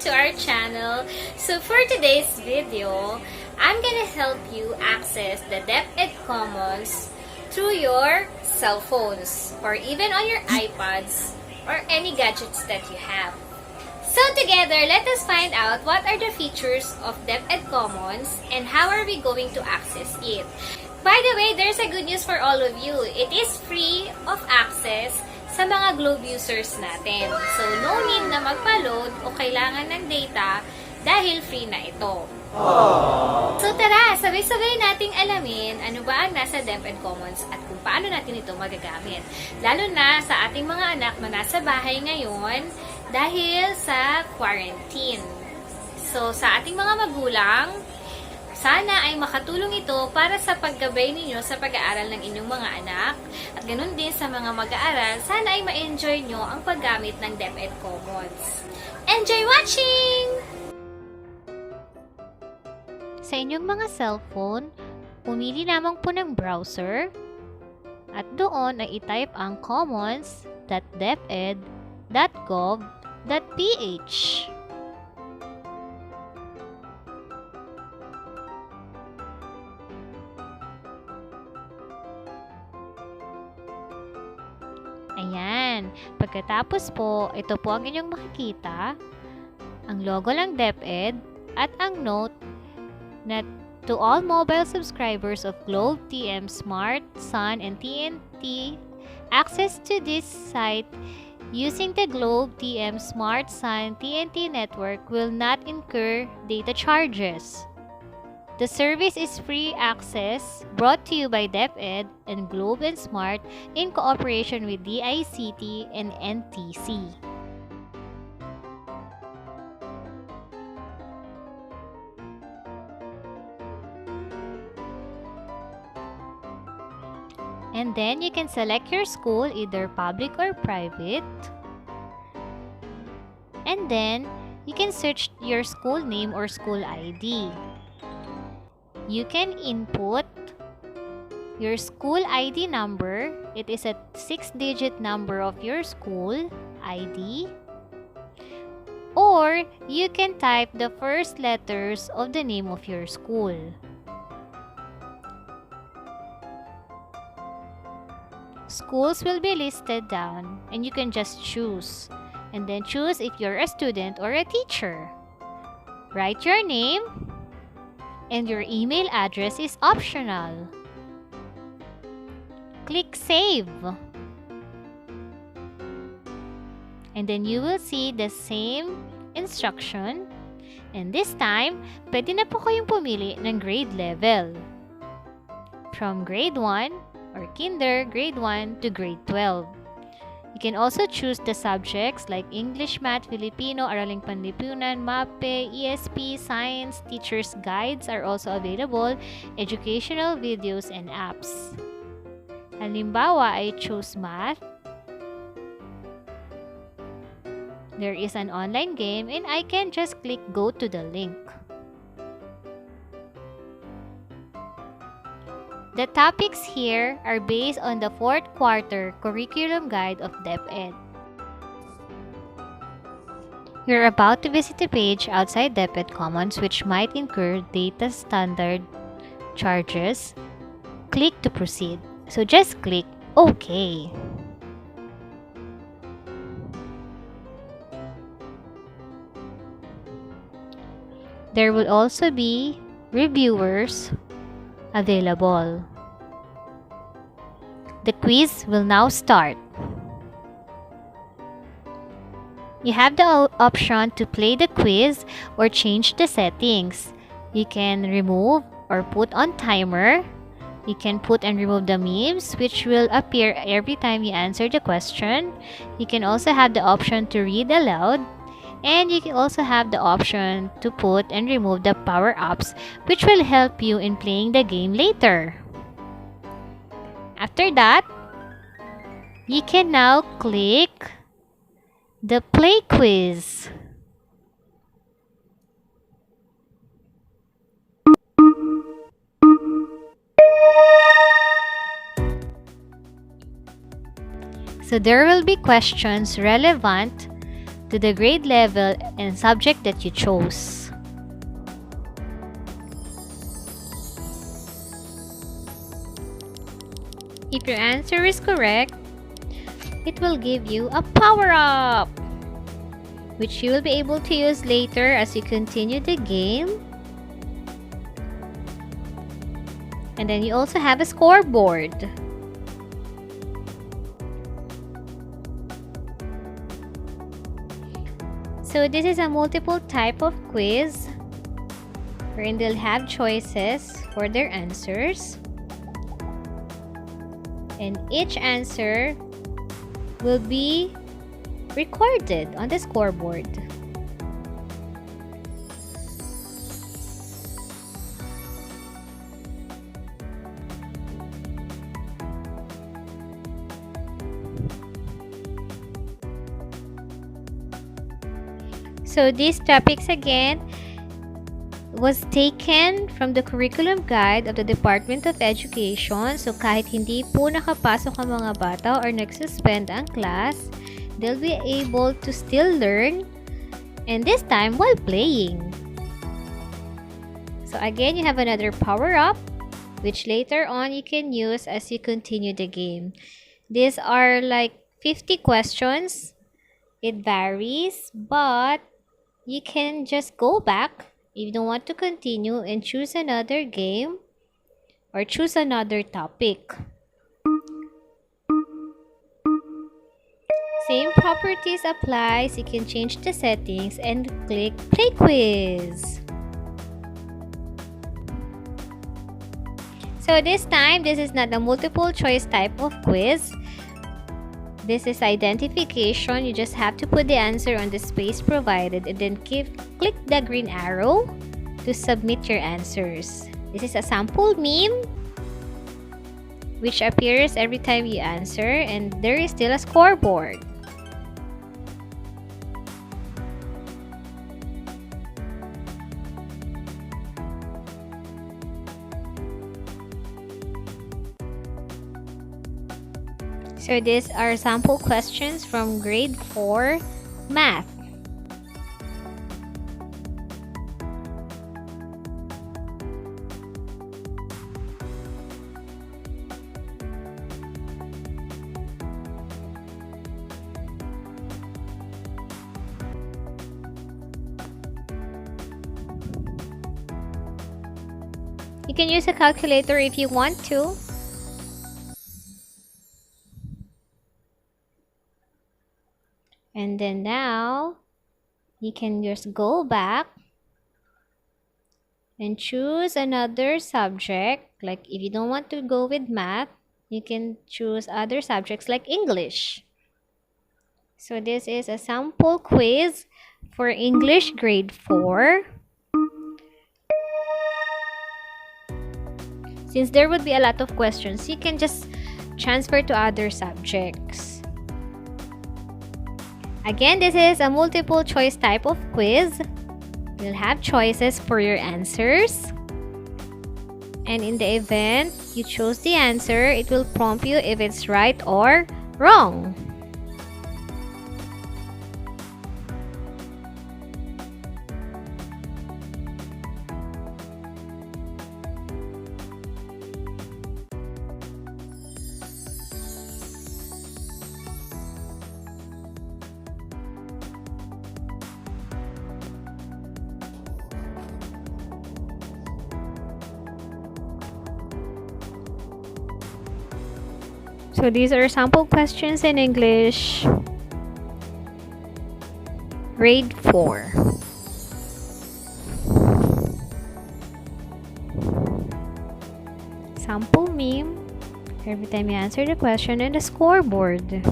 to our channel. So for today's video, I'm gonna help you access the Deped Commons through your cell phones or even on your iPads or any gadgets that you have. So together, let us find out what are the features of Deped Commons and how are we going to access it. By the way, there's a good news for all of you. It is free of access sa mga Globe users natin. So, no need na magpa-load o kailangan ng data dahil free na ito. Aww. So, tara, sabay-sabay nating alamin ano ba ang nasa Deped Commons at kung paano natin ito magagamit. Lalo na sa ating mga anak na nasa bahay ngayon dahil sa quarantine. So, sa ating mga magulang, sana ay makatulong ito para sa paggabay ninyo sa pag-aaral ng inyong mga anak. At ganun din sa mga mag-aaral, sana ay ma-enjoy nyo ang paggamit ng Deped Commons. Enjoy watching! Sa inyong mga cellphone, pumili lamang po ng browser at doon ay i-type ang commons.deped.gov.ph. Ayan. Pagkatapos po, ito po ang inyong makikita. Ang logo ng Deped at ang note na to all mobile subscribers of Globe, TM, Smart, Sun, and TNT, access to this site using the Globe, TM, Smart, Sun, TNT network will not incur data charges. The service is free access brought to you by Deped and Globe and Smart in cooperation with DICT and NTC. And then you can select your school, either public or private. And then you can search your school name or school ID. You can input your school ID number. It is a 6-digit number of your school ID. Or you can type the first letters of the name of your school. Schools will be listed down and you can just choose. And then choose if you're a student or a teacher. Write your name. And your email address is optional. Click Save. And then you will see the same instruction. And this time, pwede na po kayong pumili ng grade level. From grade 1 or kinder, grade 1 to grade 12. You can also choose the subjects like English, Math, Filipino, Araling Panlipunan, MAPE, ESP, Science, Teacher's Guides are also available, educational videos, and apps. Halimbawa, I choose Math. There is an online game and I can just click go to the link. The topics here are based on the 4th quarter curriculum guide of Deped. You're about to visit a page outside Deped Commons which might incur data standard charges. Click to proceed. So just click OK. There will also be reviewers available. The quiz will now start. You have the option to play the quiz or change the settings. You can remove or put on timer. You can put and remove the memes which will appear every time you answer the question. You can also have the option to read aloud. And you can also have the option to put and remove the power-ups which will help you in playing the game later. After that, you can now click the play quiz. So there will be questions relevant to the grade level and subject that you chose. If your answer is correct, it will give you a power-up, which you will be able to use later as you continue the game. And then you also have a scoreboard. So this is a multiple type of quiz wherein they'll have choices for their answers. And each answer will be recorded on the scoreboard. So these topics again was taken from the curriculum guide of the Department of Education. So kahit hindi po nakapasok ang mga bata or nagsuspend ang class, they'll be able to still learn, and this time while playing. So again, you have another power-up, which later on you can use as you continue the game. These are like 50 questions. It varies, but you can just go back if you don't want to continue and choose another game or choose another topic. Same properties applies. You can change the settings and click Play Quiz. So this time, this is not a multiple choice type of quiz. This is identification. You just have to put the answer on the space provided and then click the green arrow to submit your answers. This is a sample meme which appears every time you answer, and there is still a scoreboard. So these are sample questions from grade 4 math. You can use a calculator if you want to. And then now, you can just go back and choose another subject. Like if you don't want to go with math, you can choose other subjects like English. So this is a sample quiz for English grade 4. Since there would be a lot of questions, you can just transfer to other subjects. Again, this is a multiple choice type of quiz. You'll have choices for your answers. And in the event you chose the answer, it will prompt you if it's right or wrong. So these are sample questions in English, grade 4. Sample meme every time you answer the question, and the scoreboard.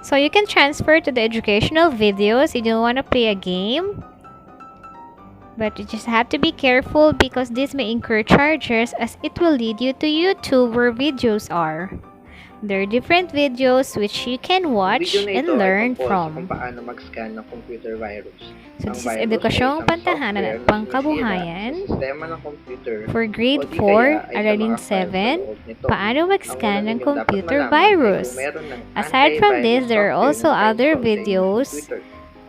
So you can transfer to the educational videos. You don't want to play a game, but you just have to be careful because this may incur charges as it will lead you to YouTube where videos are. There are different videos which you can watch Video na ito and ay learn tungkol sa kung from. paano mag-scan ng computer virus. So Ang this is virus ay Edukasyong isang Pantahanan software at na sumisira Pangkabuhayan sa sistema ng computer for o grade di 4, kaya ay sa Aralin mga files sa 7, loob nito. paano Ang mag-scan una ng ninyong dapat computer malaman ay virus. kung meron ng Aside from antivirus this, there are software also na other na-install sa inyong videos computer.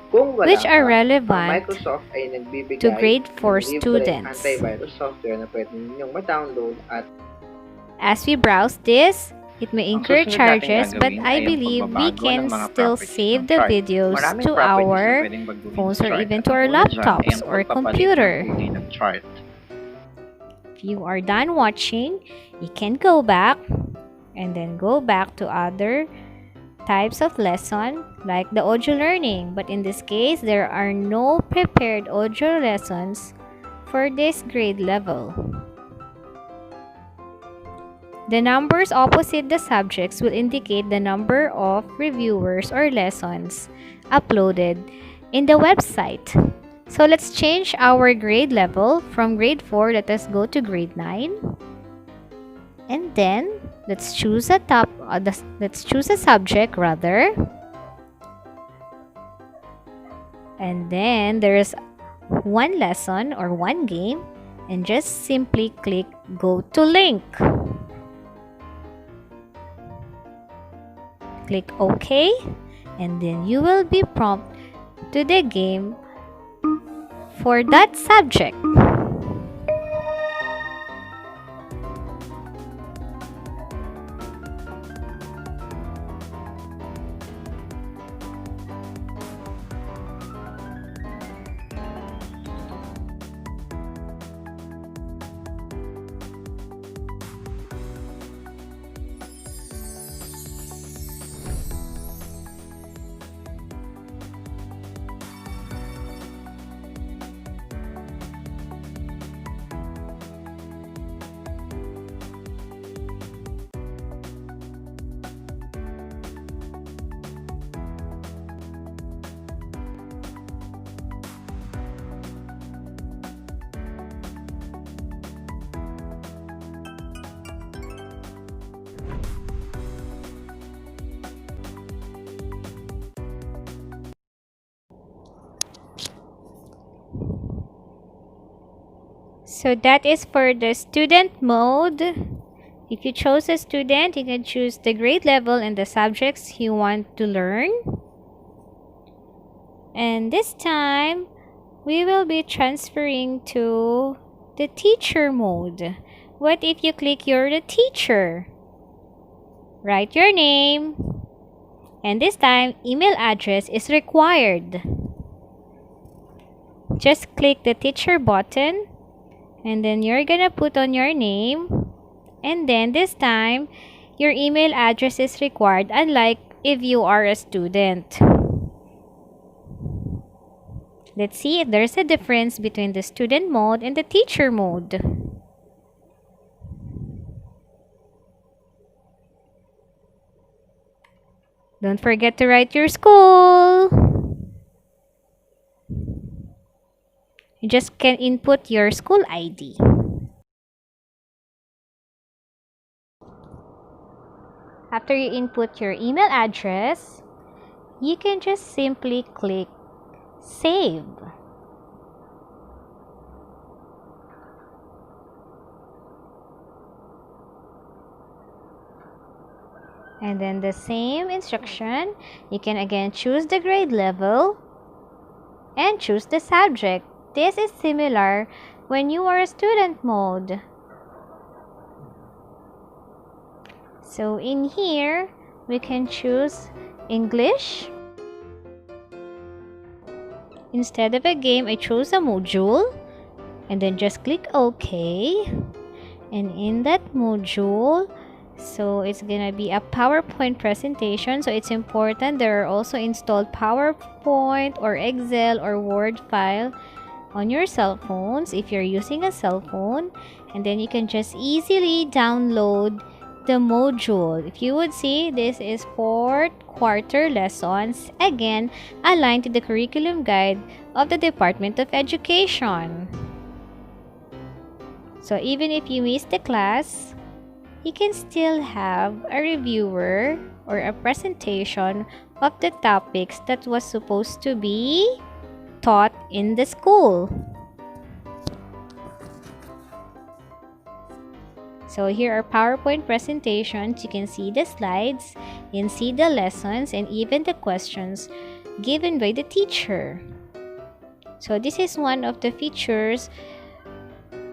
Kung wala which are pa, ang relevant Microsoft ay nagbibigay to grade 4 ng libreng students. antivirus software na pwede ninyong ma-download at As we browse this, it may incur susunod nating charges, but gagawin I ay ang believe we pagbabago can ng mga still properties save ng the chart. videos Maraming to properties na our pwedeng baguhin phones sa or chart even at to our ang una dyan ay laptops ang or pagpapalit ng computer. kulay ng chart. If you are done watching, you can go back and then go back to other types of lesson like the audio learning. But in this case, there are no prepared audio lessons for this grade level. The numbers opposite the subjects will indicate the number of reviewers or lessons uploaded in the website. So let's change our grade level from grade 4. Let us go to grade 9. And then let's choose a subject rather. And then there's one lesson or one game, and just simply click go to link. Click OK, and then you will be prompted to the game for that subject. So that is for the student mode. If you chose a student, you can choose the grade level and the subjects you want to learn. And this time, we will be transferring to the teacher mode. What if you click you're the teacher? Write your name. And this time, email address is required. Just click the teacher button. And then you're gonna put on your name. And then this time, your email address is required, unlike if you are a student. Let's see if there's a difference between the student mode and the teacher mode. Don't forget to write your school. You just can input your school ID. After you input your email address, you can just simply click Save. And then the same instruction, you can again choose the grade level and choose the subject. This is similar when you are a student mode. So in here, we can choose English. Instead of a game, I chose a module. And then just click OK. And in that module, so it's gonna be a PowerPoint presentation. So it's important there are also installed PowerPoint or Excel or Word file on your cell phones if you're using a cell phone. And then you can just easily download the module. If you would see, this is 4 quarter lessons, again aligned to the curriculum guide of the Department of Education. So even if you miss the class, you can still have a reviewer or a presentation of the topics that was supposed to be taught in the school. So here are PowerPoint presentations. You can see the slides, you can see the lessons, and even the questions given by the teacher. So this is one of the features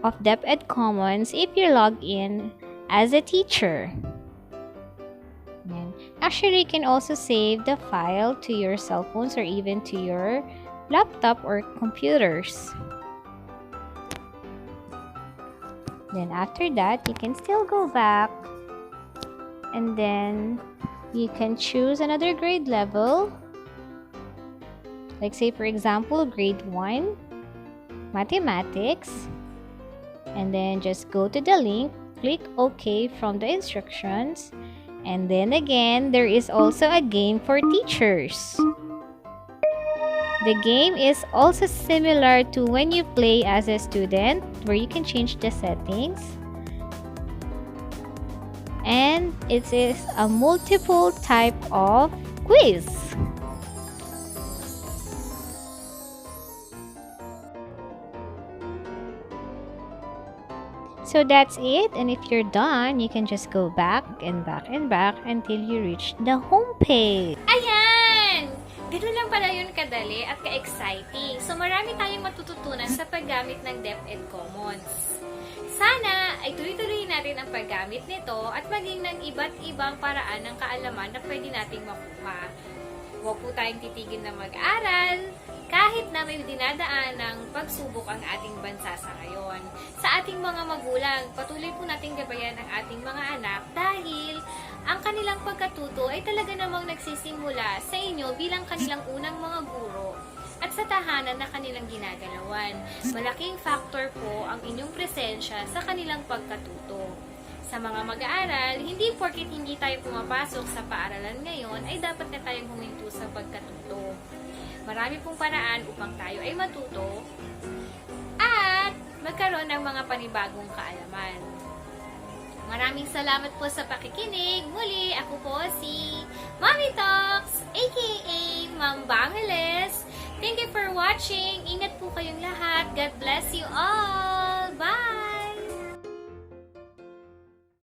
of Deped Commons if you log in as a teacher. And actually, you can also save the file to your cell phones or even to your laptop or computers. Then after that, you can still go back and then you can choose another grade level. Like say for example, grade 1, mathematics. And then just go to the link, click OK from the instructions. And then again, there is also a game for teachers. The game is also similar to when you play as a student, where you can change the settings. And it is a multiple type of quiz. So that's it, and if you're done, you can just go back and back and back until you reach the home page. Ayan! Ganun lang pala yun kadali at ka-exciting. So marami tayong matututunan sa paggamit ng Deped Commons. Sana ay tuloy-tuloy natin ang paggamit nito at maging ng iba't ibang paraan ng kaalaman na pwede nating makuha. Huwag po tayong titigil na mag-aral kahit na may dinadaan ng pagsubok ang ating bansa sa ngayon. Sa ating mga magulang, patuloy po nating gabayan ang ating mga anak dahil ang kanilang pagkatuto ay talaga namang nagsisimula sa inyo bilang kanilang unang mga guro at sa tahanan na kanilang ginagalawan. Malaking factor po ang inyong presensya sa kanilang pagkatuto. Sa mga mag-aaral, hindi porket hindi tayo pumapasok sa paaralan ngayon ay dapat na tayong huminto sa pagkatuto. Marami pong paraan upang tayo ay matuto at magkaroon ng mga panibagong kaalaman. Maraming salamat po sa pakikinig. Muli, ako po si Mommy Talks, aka Ma'am Bangeles. Thank you for watching. Ingat po kayong lahat. God bless you all. Bye!